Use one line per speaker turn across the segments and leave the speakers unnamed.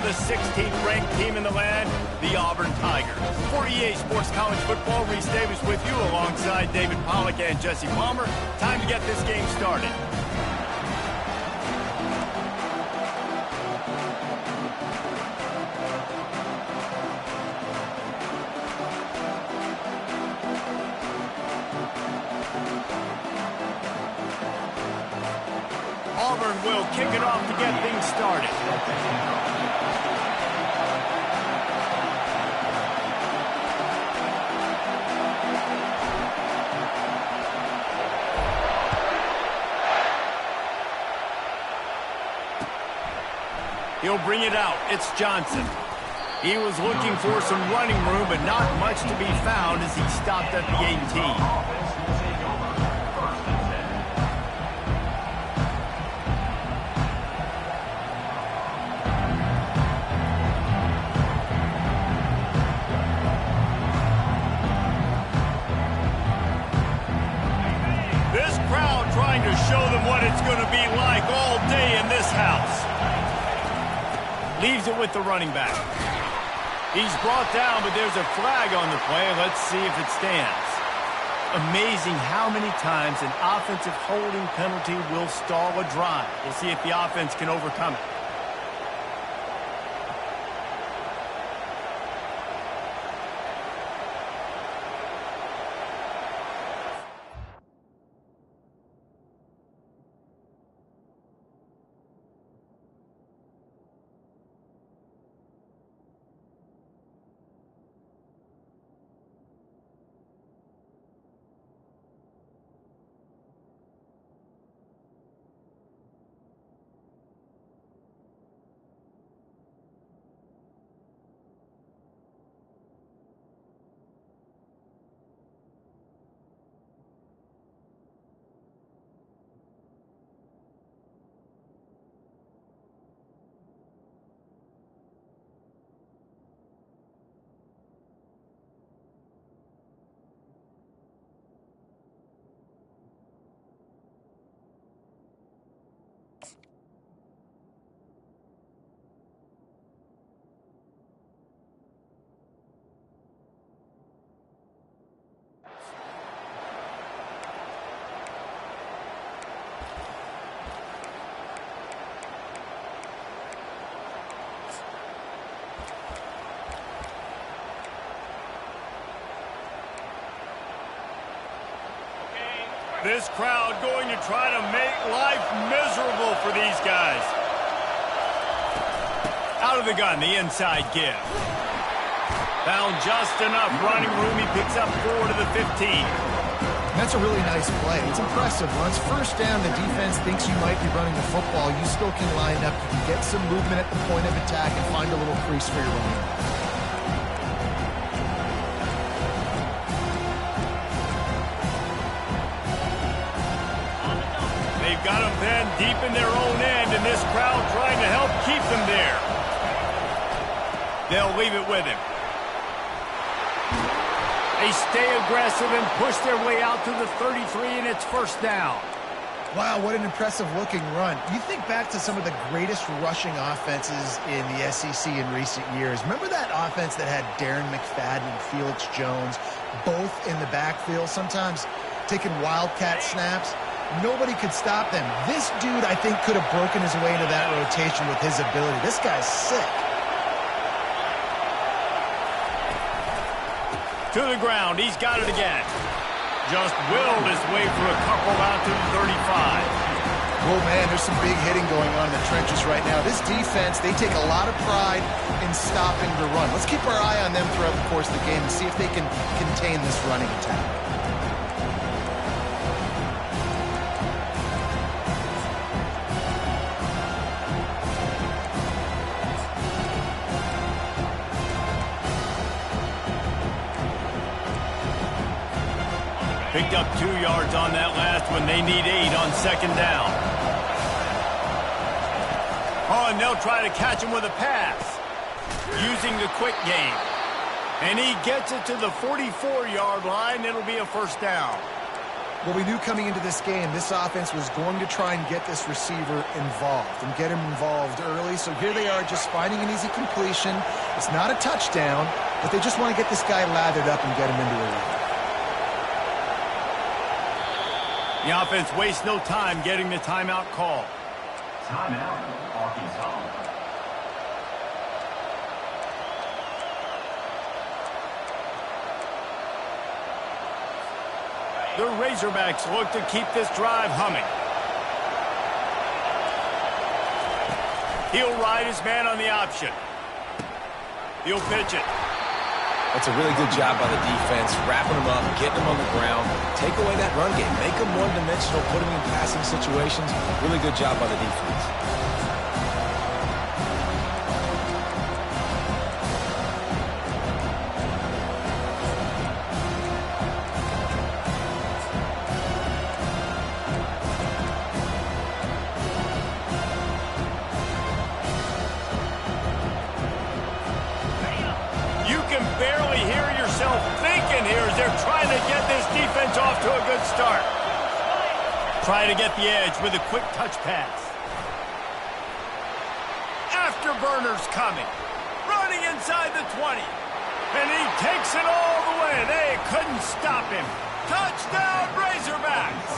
the 16th ranked team in the land, the Auburn Tigers. For EA Sports College Football, Reese Davis with you alongside David Pollack and Jesse Palmer. Time to get this game started. Auburn will kick it off to get things started. He'll bring it out. It's Johnson. He was looking for some running room, but not much to be found as he stopped at the 18. Show them what it's going to be like all day in this house. Leaves it with the running back. He's brought down, but there's a flag on the play. Let's see if it stands. Amazing how many times an offensive holding penalty will stall a drive. We'll see if the offense can overcome it. This crowd going to try to make life miserable for these guys. Out of the gun, the inside give. Found just enough running room. He picks up 4 to the 15.
That's a really nice play. It's impressive. Once first down, the defense thinks you might be running the football. You still can line up. You can get some movement at the point of attack and find a little crease for your running.
Got them then deep in their own end, and this crowd trying to help keep them there. They'll leave it with him. They stay aggressive and push their way out to the 33, and it's first down.
Wow, what an impressive-looking run. You think back to some of the greatest rushing offenses in the SEC in recent years. Remember that offense that had Darren McFadden and Felix Jones both in the backfield, sometimes taking wildcat snaps? Nobody could stop them. This dude, I think, could have broken his way into that rotation with his ability. This guy's sick.
To the ground. He's got it again. Just willed his way for a couple out to the 35.
Oh, man, there's some big hitting going on in the trenches right now. This defense, they take a lot of pride in stopping the run. Let's keep our eye on them throughout the course of the game and see if they can contain this running attack.
Picked up 2 yards on that last one. They need 8 on second down. Oh, and they'll try to catch him with a pass using the quick game. And he gets it to the 44-yard line. It'll be a first down.
Well, we knew coming into this game, this offense was going to try and get this receiver involved and get him involved early. So here they are just finding an easy completion. It's not a touchdown, but they just want to get this guy lathered up and get him into a rhythm.
The offense wastes no time getting the timeout call.
Timeout, Arkansas.
The Razorbacks look to keep this drive humming. He'll ride his man on the option. He'll pitch it.
That's a really good job by the defense, wrapping them up, getting them on the ground. Take away that run game. Make them one-dimensional, put them in passing situations. Really good job by the defense.
Off to a good start. Trying to get the edge with a quick touch pass. Afterburners coming. Running inside the 20. And he takes it all the way. They couldn't stop him. Touchdown, Razorbacks.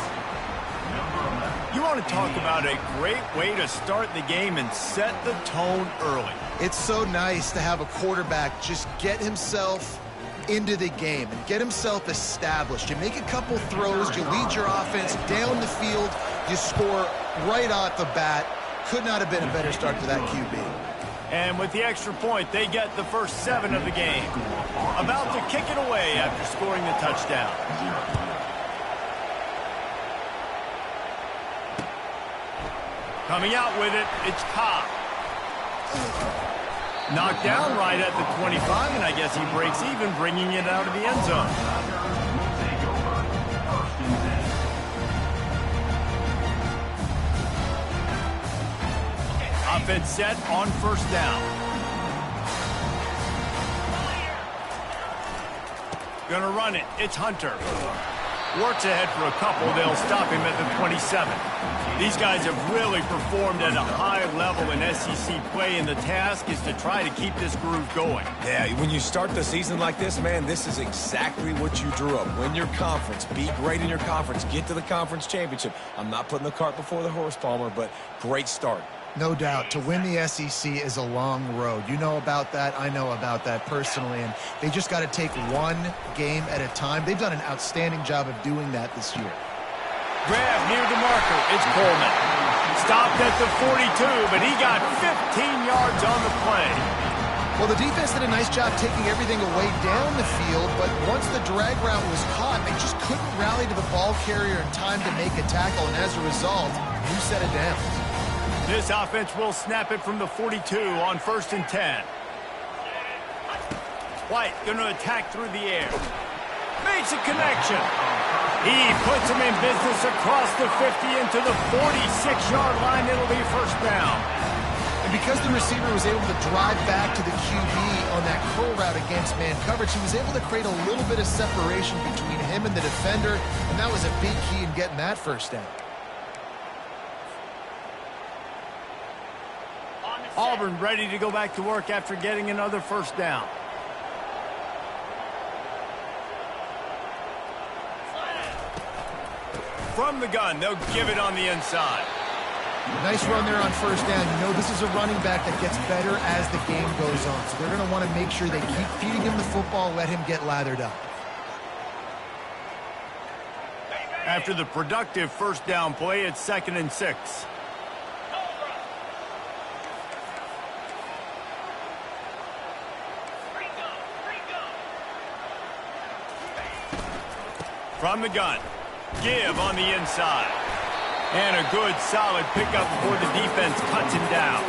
You want to talk about a great way to start the game and set the tone early.
It's so nice to have a quarterback just get himself into the game and get himself established. You make a couple throws, you lead your offense down the field, you score right off the bat. Could not have been a better start to that QB.
And with the extra point, they get the first 7 of the game. About to kick it away after scoring the touchdown. Coming out with it, it's Cobb. Knocked down right at the 25, and I guess he breaks even, bringing it out of the end zone. Offense set on first down. Gonna run it. It's Hunter. Works ahead for a couple. They'll stop him at the 27. These guys have really performed at a high level in SEC play, and the task is to try to keep this groove going.
Yeah, when you start the season like this, man, this is exactly what you drew up. Win your conference. Be great in your conference. Get to the conference championship. I'm not putting the cart before the horse, Palmer, but great start.
No doubt. To win the SEC is a long road. You know about that. I know about that personally. And they just got to take one game at a time. They've done an outstanding job of doing that this year.
Grab near the marker. It's Coleman. Stopped at the 42, but he got 15 yards on the play.
Well, the defense did a nice job taking everything away down the field, but once the drag route was caught, they just couldn't rally to the ball carrier in time to make a tackle, and as a result, you set it down.
This offense will snap it from the 42 on 1st and 10. White going to attack through the air. Makes a connection. He puts him in business across the 50 into the 46-yard line. It'll be first down.
And because the receiver was able to drive back to the QB on that curl route against man coverage, he was able to create a little bit of separation between him and the defender, and that was a big key in getting that first down.
Auburn ready to go back to work after getting another first down. From the gun, they'll give it on the inside.
Nice run there on first down. You know this is a running back that gets better as the game goes on. So they're going to want to make sure they keep feeding him the football, let him get lathered up.
After the productive first down play, it's 2nd and 6. From the gun. Give on the inside. And a good, solid pickup before the defense cuts him down.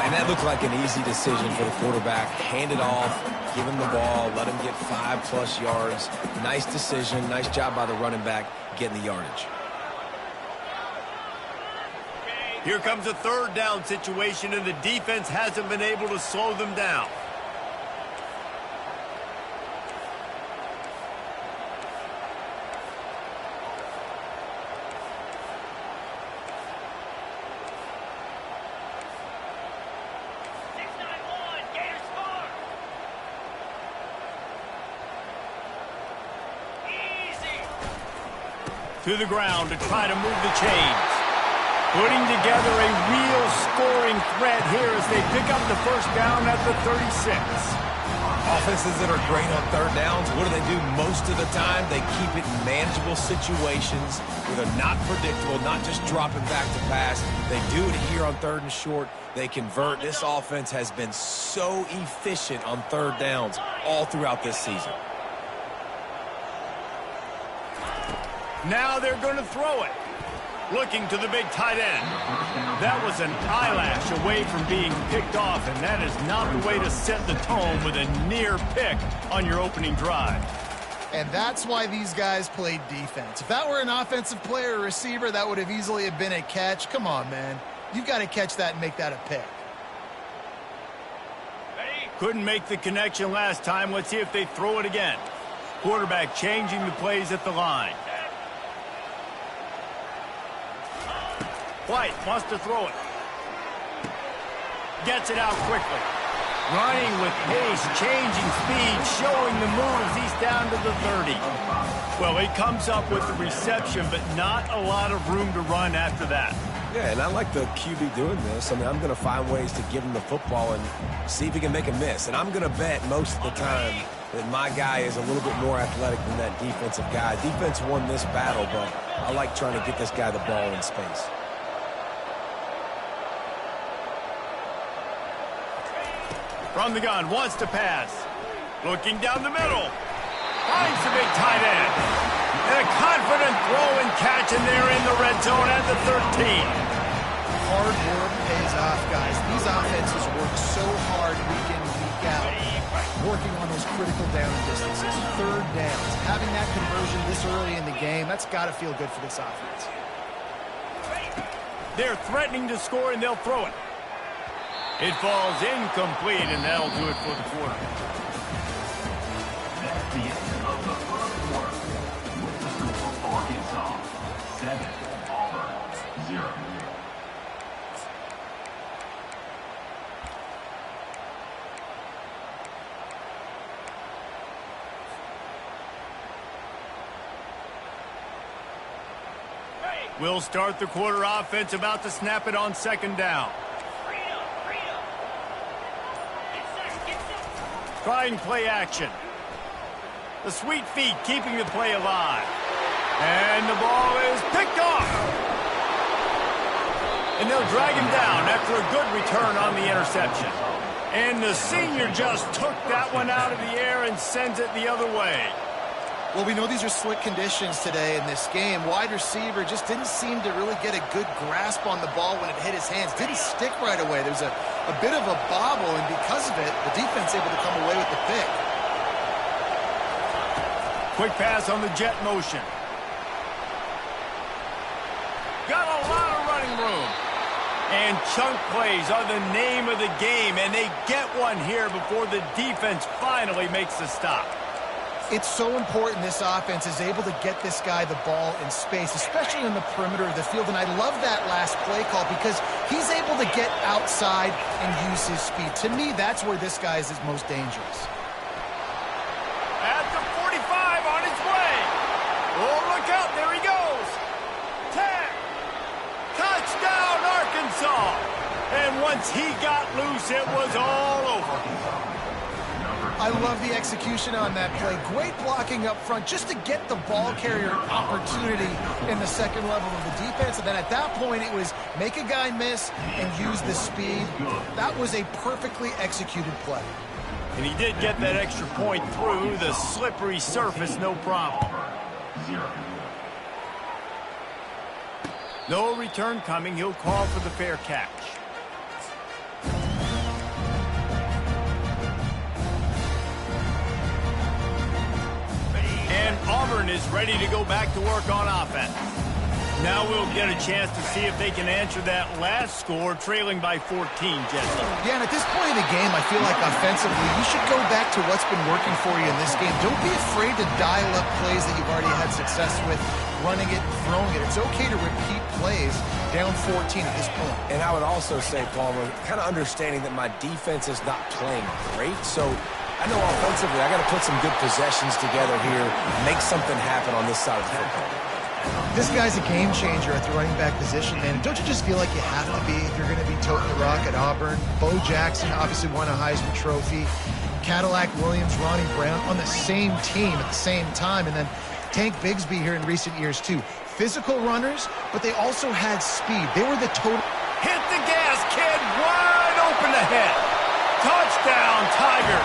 And that looked like an easy decision for the quarterback. Hand it off, give him the ball, let him get 5+ yards. Nice decision. Nice job by the running back getting the yardage.
Here comes a 3rd down situation, and the defense hasn't been able to slow them down. To the ground to try to move the chains. Putting together a real scoring threat here as they pick up the first down at the 36.
Offenses that are great on third downs, what do? Most of the time, they keep it in manageable situations where they're not predictable, not just dropping back to pass. They do it here on third and short. They convert. This offense has been so efficient on third downs all throughout this season.
Now they're going to throw it. Looking to the big tight end. That was an eyelash away from being picked off, and that is not the way to set the tone with a near pick on your opening drive.
And that's why these guys played defense. If that were an offensive player or receiver, that would have easily have been a catch. Come on, man. You've got to catch that and make that a pick.
Couldn't make the connection last time. Let's see if they throw it again. Quarterback changing the plays at the line. White wants to throw it. Gets it out quickly. Running with pace, changing speed, showing the moves. He's down to the 30. Well, he comes up with the reception, but not a lot of room to run after that.
Yeah, and I like the QB doing this. I mean, I'm going to find ways to give him the football and see if he can make a miss. And I'm going to bet most of the time that my guy is a little bit more athletic than that defensive guy. Defense won this battle, but I like trying to get this guy the ball in space.
From the gun, wants to pass. Looking down the middle. Finds the big tight end. And a confident throw and catch, and they're in the red zone at the 13.
Hard work pays off, guys. These offenses work so hard week in, week out, working on those critical down distances, third downs. Having that conversion this early in the game, that's got to feel good for this offense.
They're threatening to score, and they'll throw it. It falls incomplete, and that'll do it for the quarter.
That's the end of the first quarter. With the score, Arkansas 7, Auburn 0.
We'll start the quarter offense, about to snap it on second down. Trying play action. The sweet feet keeping the play alive. And the ball is picked off. And they'll drag him down after a good return on the interception. And the senior just took that one out of the air and sends it the other way.
Well, we know these are slick conditions today in this game. Wide receiver just didn't seem to really get a good grasp on the ball when it hit his hands. Didn't stick right away. There's a bit of a bobble, and because of it, the defense able to come away with the pick.
Quick pass on the jet motion. Got a lot of running room. And chunk plays are the name of the game, and they get one here before the defense finally makes the stop.
It's so important this offense is able to get this guy the ball in space, especially in the perimeter of the field. And I love that last play call because he's able to get outside and use his speed. To me, that's where this guy is most dangerous.
At the 45 on his way. Oh, look out. There he goes. 10. Touchdown, Arkansas. And once he got loose, it was all over.
I love the execution on that play. Great blocking up front just to get the ball carrier opportunity in the second level of the defense. And then at that point, it was make a guy miss and use the speed. That was a perfectly executed play.
And he did get that extra point through the slippery surface, no problem. No return coming. He'll call for the fair catch. And Auburn is ready to go back to work on offense. Now we'll get a chance to see if they can answer that last score, trailing by 14, Jesse.
Yeah, and at this point in the game, I feel like offensively, you should go back to what's been working for you in this game. Don't be afraid to dial up plays that you've already had success with, running it, throwing it. It's okay to repeat plays down 14 at this point.
And I would also say, Palmer, kind of understanding that my defense is not playing great, so I know offensively I got to put some good possessions together here, make something happen on this side of the football.
This guy's a game changer at the running back position, man. Don't you just feel like you have to be if you're going to be toting the rock at Auburn? Bo Jackson obviously won a Heisman Trophy. Cadillac Williams, Ronnie Brown on the same team at the same time. And then Tank Bigsby here in recent years, too. Physical runners, but they also had speed. They were the total...
Hit the gas, kid. Wide open ahead. Touchdown, Tiger.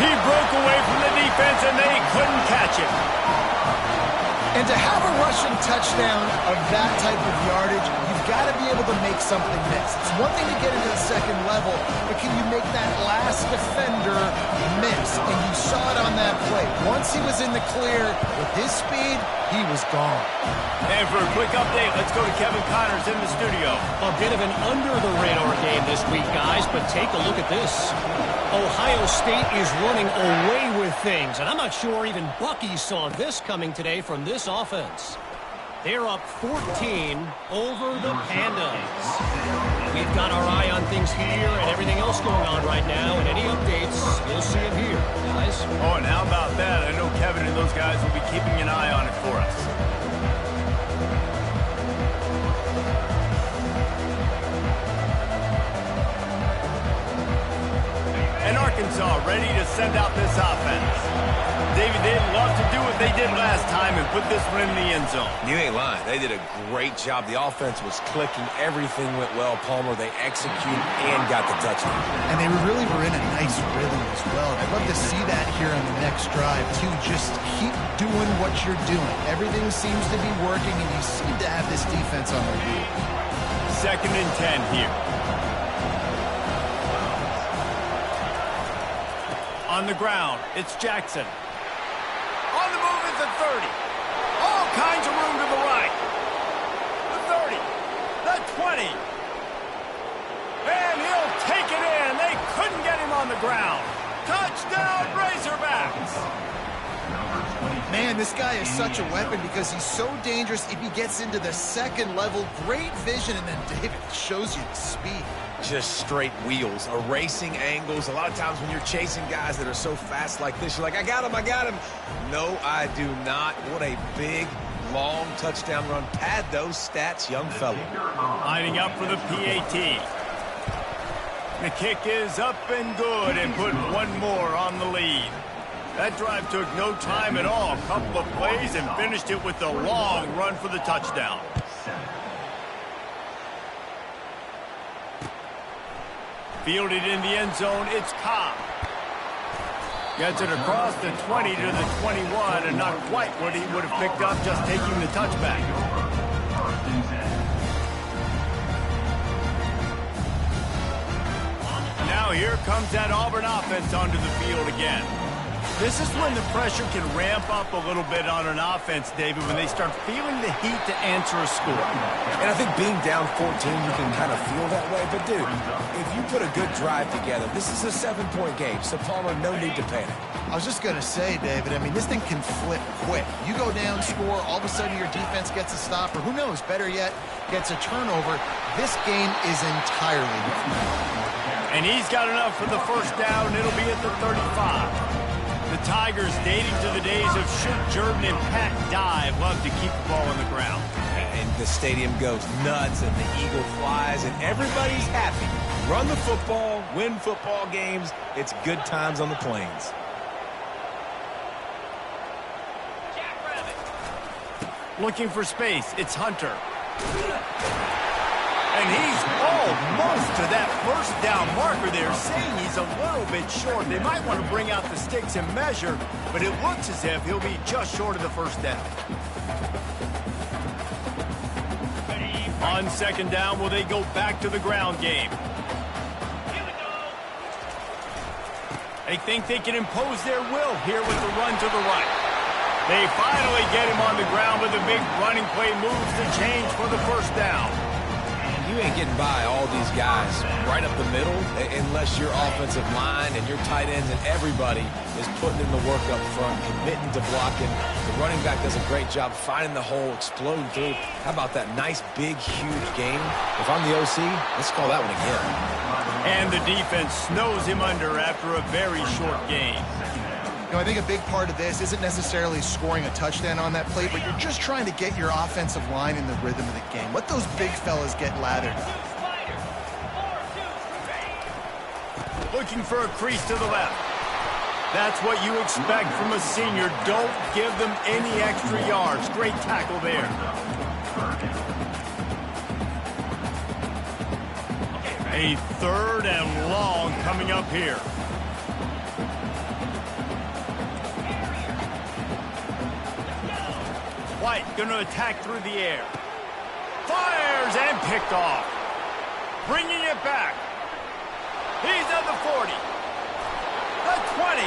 He broke away from the defense, and they couldn't catch him.
And to have a rushing touchdown of that type of yardage, you've got to be able to make something miss. It's one thing to get into the second level, but can you make that last defender miss? And you saw it on that play. Once he was in the clear with his speed, he was gone.
And for a quick update, let's go to Kevin Connors in the studio.
A bit of an under-the-radar game this week, guys, but take a look at this. Ohio State is running away with things, and I'm not sure even Bucky saw this coming today from this offense. They're up 14 over the Pandas. We've got our eye on things here and everything else going on right now, and any updates, you'll see them here, guys.
Oh, and how about that? I know Kevin and those guys will be keeping an eye on it for us. And Arkansas ready to send out this offense. David, they'd love to do what they did last time and put this one in the end zone.
You ain't lying. They did a great job. The offense was clicking. Everything went well, Palmer. They executed and got the touchdown.
And they really were in a nice rhythm as well. I'd love to see that here on the next drive, too. Just keep doing what you're doing. Everything seems to be working, and you seem to have this defense on their heels.
2nd and 10 here. On the ground, it's Jackson. On the move is the 30. All kinds of room to the right. The 30. The 20. And he'll take it in. They couldn't get him on the ground. Touchdown, Razorbacks.
Man, this guy is such a weapon because he's so dangerous if he gets into the second level. Great vision, and then David shows you the speed.
Just straight wheels, erasing angles. A lot of times when you're chasing guys that are so fast like this, you're like, I got him, I got him. No, I do not. What a big, long touchdown run. Pad those stats, young fella.
Lining up for the PAT. The kick is up and good and put one more on the lead. That drive took no time at all. A couple of plays and finished it with a long run for the touchdown. Fielded in the end zone, it's Cobb. Gets it across the 20 to the 21, and not quite what he would have picked up just taking the touchback. Now here comes that Auburn offense onto the field again. This is when the pressure can ramp up a little bit on an offense, David, when they start feeling the heat to answer a score.
And I think being down 14, you can kind of feel that way. But, dude, if you put a good drive together, this is a 7-point game. So, Palmer, no need to panic.
I was just going to say, David, I mean, this thing can flip quick. You go down, score, all of a sudden your defense gets a stop, or who knows, better yet, gets a turnover. This game is entirely different.
And he's got enough for the first down. It'll be at the 35. The Tigers, dating to the days of Shoot Jordan and Pat Dive, love to keep the ball on the ground.
And the stadium goes nuts, and the eagle flies, and everybody's happy. Run the football, win football games. It's good times on the plains.
Looking for space, it's Hunter. And he's almost to that first down marker there, saying he's a little bit short. They might want to bring out the sticks and measure, but it looks as if he'll be just short of the first down. On 2nd down, will they go back to the ground game? They think they can impose their will here with the run to the right. They finally get him on the ground with a big running play moves the change for the first down.
You ain't getting by all these guys right up the middle unless your offensive line and your tight ends and everybody is putting in the work up front, committing to blocking. The running back does a great job finding the hole, exploding through. How about that nice, big, huge game? If I'm the OC, let's call that one again.
And the defense snows him under after a very short game.
You know, I think a big part of this isn't necessarily scoring a touchdown on that play, but you're just trying to get your offensive line in the rhythm of the game. Let those big fellas get lathered.
Looking for a crease to the left. That's what you expect from a senior. Don't give them any extra yards. Great tackle there. A 3rd and long coming up here. White going to attack through the air. Fires and picked off. Bringing it back. He's at the 40. The 20.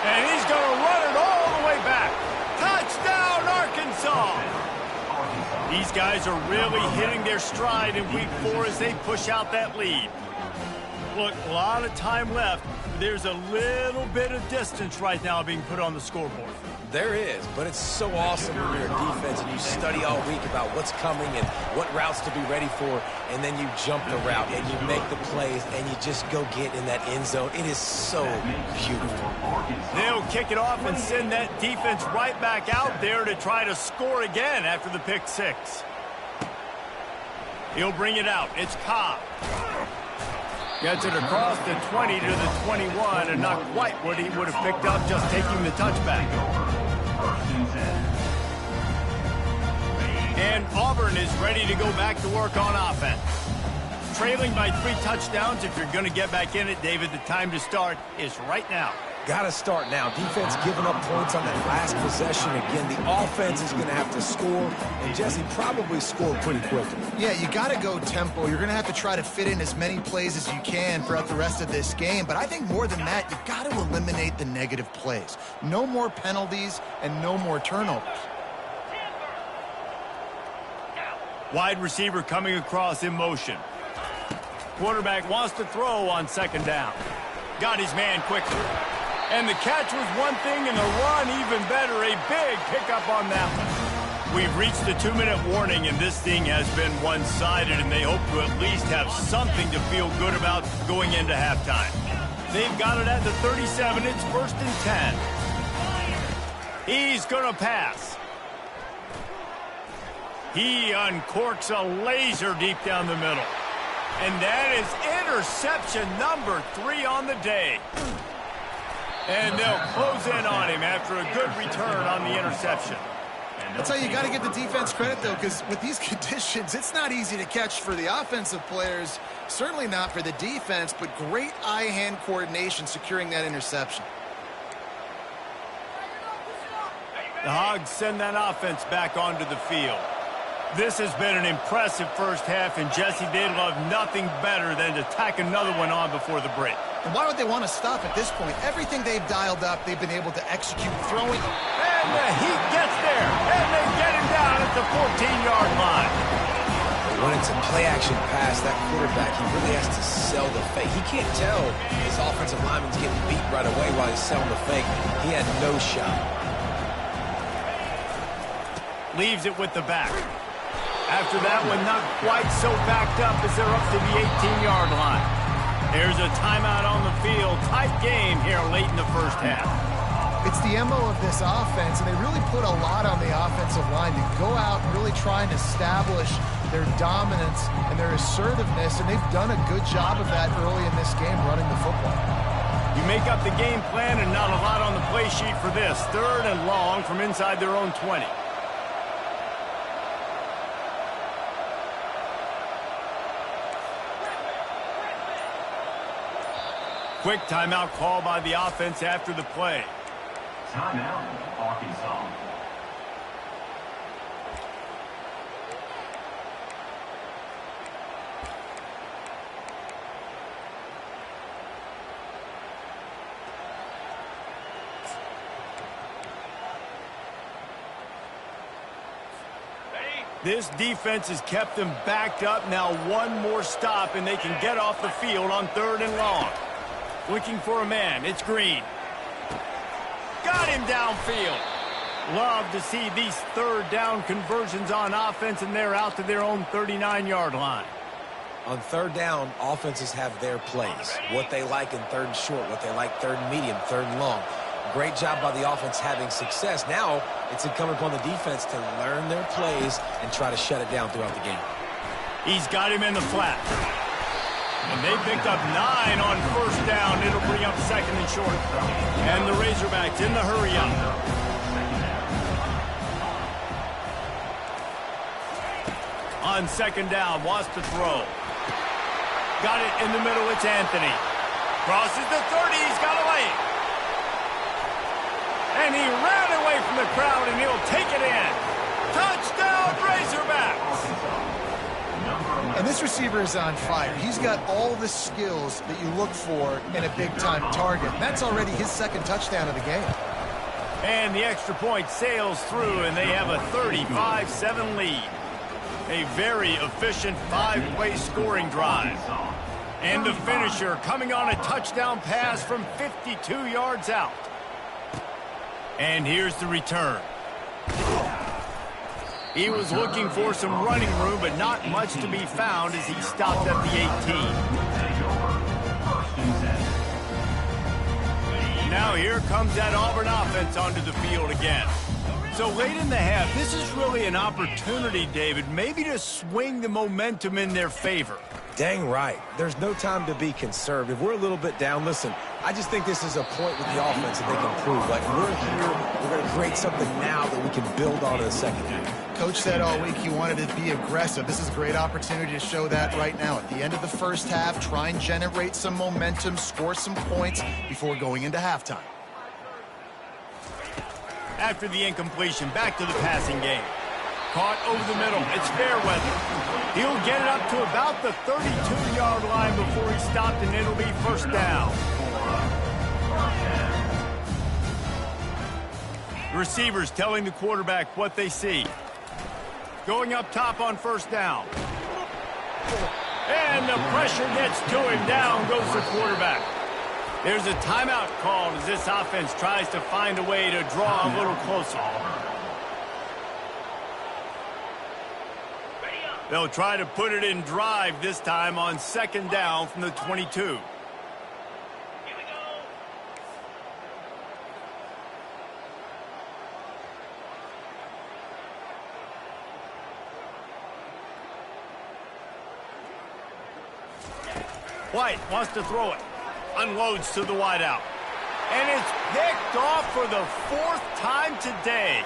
And he's going to run it all the way back. Touchdown, Arkansas. These guys are really hitting their stride in week 4 as they push out that lead. Look, a lot of time left. There's a little bit of distance right now being put on the scoreboard.
There is, but it's so awesome when you're a defense and you study all week about what's coming and what routes to be ready for, and then you jump the route and you make the plays and you just go get in that end zone. It is so beautiful.
They'll kick it off and send that defense right back out there to try to score again after the pick 6. He'll bring it out. It's Cobb. Gets it across the 20 to the 21, and not quite what he would have picked up just taking the touchback. And Auburn is ready to go back to work on offense. Trailing by 3 touchdowns. If you're going to get back in it, David, the time to start is right now.
Got to start now. Defense giving up points on that last possession. Again, the offense is going to have to score, and Jesse probably scored pretty quickly.
Yeah, you got to go tempo. You're going to have to try to fit in as many plays as you can throughout the rest of this game. But I think more than that, you got to eliminate the negative plays. No more penalties and no more turnovers.
Wide receiver coming across in motion. Quarterback wants to throw on 2nd down. Got his man quickly. And the catch was one thing, and the run even better. A big pickup on that one. We've reached the 2-minute warning, and this thing has been one-sided, and they hope to at least have something to feel good about going into halftime. They've got it at the 37. It's 1st and 10. He's going to pass. He uncorks a laser deep down the middle. And that is interception number 3 on the day. And they'll close in on him after a good return on the interception.
That's how you got to give the defense credit, though, because with these conditions, it's not easy to catch for the offensive players, certainly not for the defense, but great eye-hand coordination securing that interception.
The Hogs send that offense back onto the field. This has been an impressive first half, and Jesse, they'd love nothing better than to tack another one on before the break.
And why would they want to stop at this point? Everything they've dialed up, they've been able to execute, throwing.
And the Heat gets there, and they get him down at the 14-yard line.
When it's a play-action pass, that quarterback, he really has to sell the fake. He can't tell his offensive lineman's getting beat right away while he's selling the fake. He had no shot.
Leaves it with the back. After that one, not quite so backed up as they're up to the 18-yard line. There's a timeout on the field. Tight game here late in the first half.
It's the MO of this offense, and they really put a lot on the offensive line to go out and really try and establish their dominance and their assertiveness, and they've done a good job of that early in this game running the football.
You make up the game plan and not a lot on the play sheet for this. 3rd and long from inside their own 20. Quick timeout call by the offense after the play.
Timeout, Arkansas.
This defense has kept them backed up. Now one more stop, and they can get off the field on 3rd and long. Looking for a man. It's Green. Got him downfield. Love to see these 3rd down conversions on offense, and they're out to their own 39-yard line.
On third down, offenses have their plays, what they like in third and short, what they like third and medium, third and long. Great job by the offense having success. Now it's incumbent upon the defense to learn their plays and try to shut it down throughout the game.
He's got him in the flat. And they picked up 9 on first down. It'll bring up second and short. And the Razorbacks in the hurry up. On second down, wants to throw. Got it in the middle, it's Anthony. Crosses the 30, he's got a lane. And he ran away from the crowd, and he'll take it in. Touchdown, Razorbacks!
And this receiver is on fire. He's got all the skills that you look for in a big-time target. That's already his second touchdown of the game.
And the extra point sails through, and they have a 35-7 lead. A very efficient 5-play scoring drive. And the finisher coming on a touchdown pass from 52 yards out. And here's the return. He was looking for some running room, but not much to be found as he stopped at the 18. Now here comes that Auburn offense onto the field again. So late in the half, this is really an opportunity, David, maybe to swing the momentum in their favor.
Dang right. There's no time to be conservative. We're a little bit down. Listen, I just think this is a point with the offense that they can prove. Like, we're here, we're going to create something now that we can build on in the second half.
Coach said all week he wanted to be aggressive. This is a great opportunity to show that right now. At the end of the first half, try and generate some momentum, score some points before going into halftime.
After the incompletion, back to the passing game. Caught over the middle. It's Fairweather. He'll get it up to about the 32-yard line before he stopped, and it'll be first down. The receivers telling the quarterback what they see. Going up top on first down. And the pressure gets to him. Down goes the quarterback. There's a timeout called as this offense tries to find a way to draw a little closer. They'll try to put it in drive this time on second down from the 22. White wants to throw it. Unloads to the wideout. And it's picked off for the 4th time today.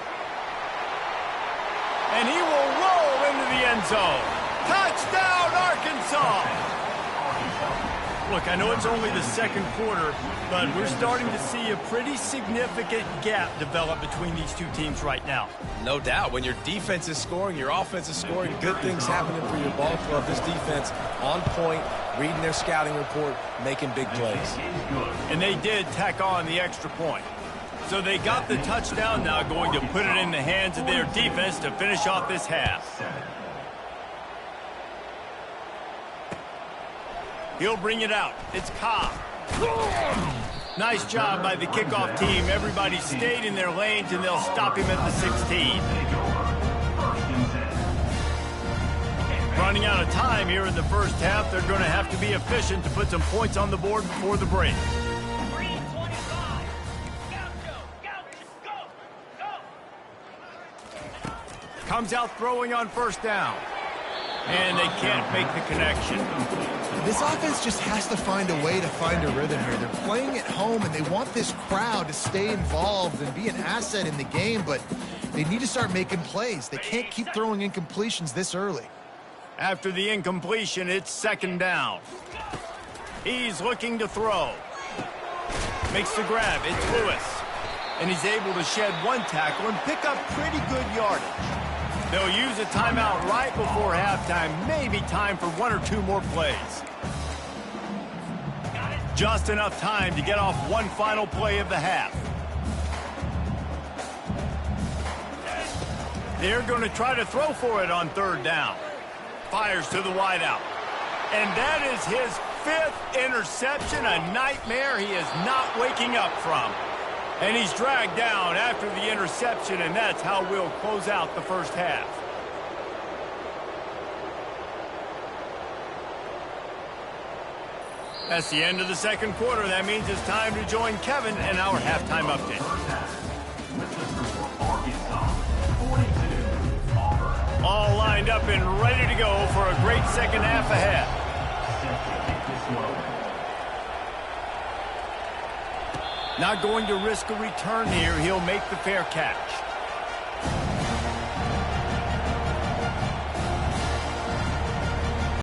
And he will roll into the end zone. Touchdown, Arkansas! Look, I know it's only the second quarter, but we're starting to see a pretty significant gap develop between these two teams right now.
No doubt. When your defense is scoring, your offense is scoring, good things happening for your ball club. This defense on point, reading their scouting report, making big plays.
And they did tack on the extra point. So they got the touchdown, now going to put it in the hands of their defense to finish off this half. He'll bring it out. It's Cobb. Nice job by the kickoff team. Everybody stayed in their lanes, and they'll stop him at the 16. Running out of time here in the first half. They're going to have to be efficient to put some points on the board before the break. Comes out throwing on first down. And they can't make the connection.
This offense just has to find a way to find a rhythm here. They're playing at home, and they want this crowd to stay involved and be an asset in the game, but they need to start making plays. They can't keep throwing incompletions this early.
After the incompletion, it's second down. He's looking to throw. Makes the grab. It's Lewis. And he's able to shed one tackle and pick up pretty good yardage. They'll use a timeout right before halftime. Maybe time for 1 or 2 more plays. Just enough time to get off one final play of the half. They're going to try to throw for it on third down. Fires to the wideout. And that is his 5th interception, a nightmare he is not waking up from. And he's dragged down after the interception, and that's how we'll close out the first half. That's the end of the second quarter. That means it's time to join Kevin in our halftime update.
First half, with the score, Arkansas 42, Auburn.
All lined up and ready to go for a great second half ahead.
Set to kick this one away.
Not going to risk a return here. He'll make the fair catch.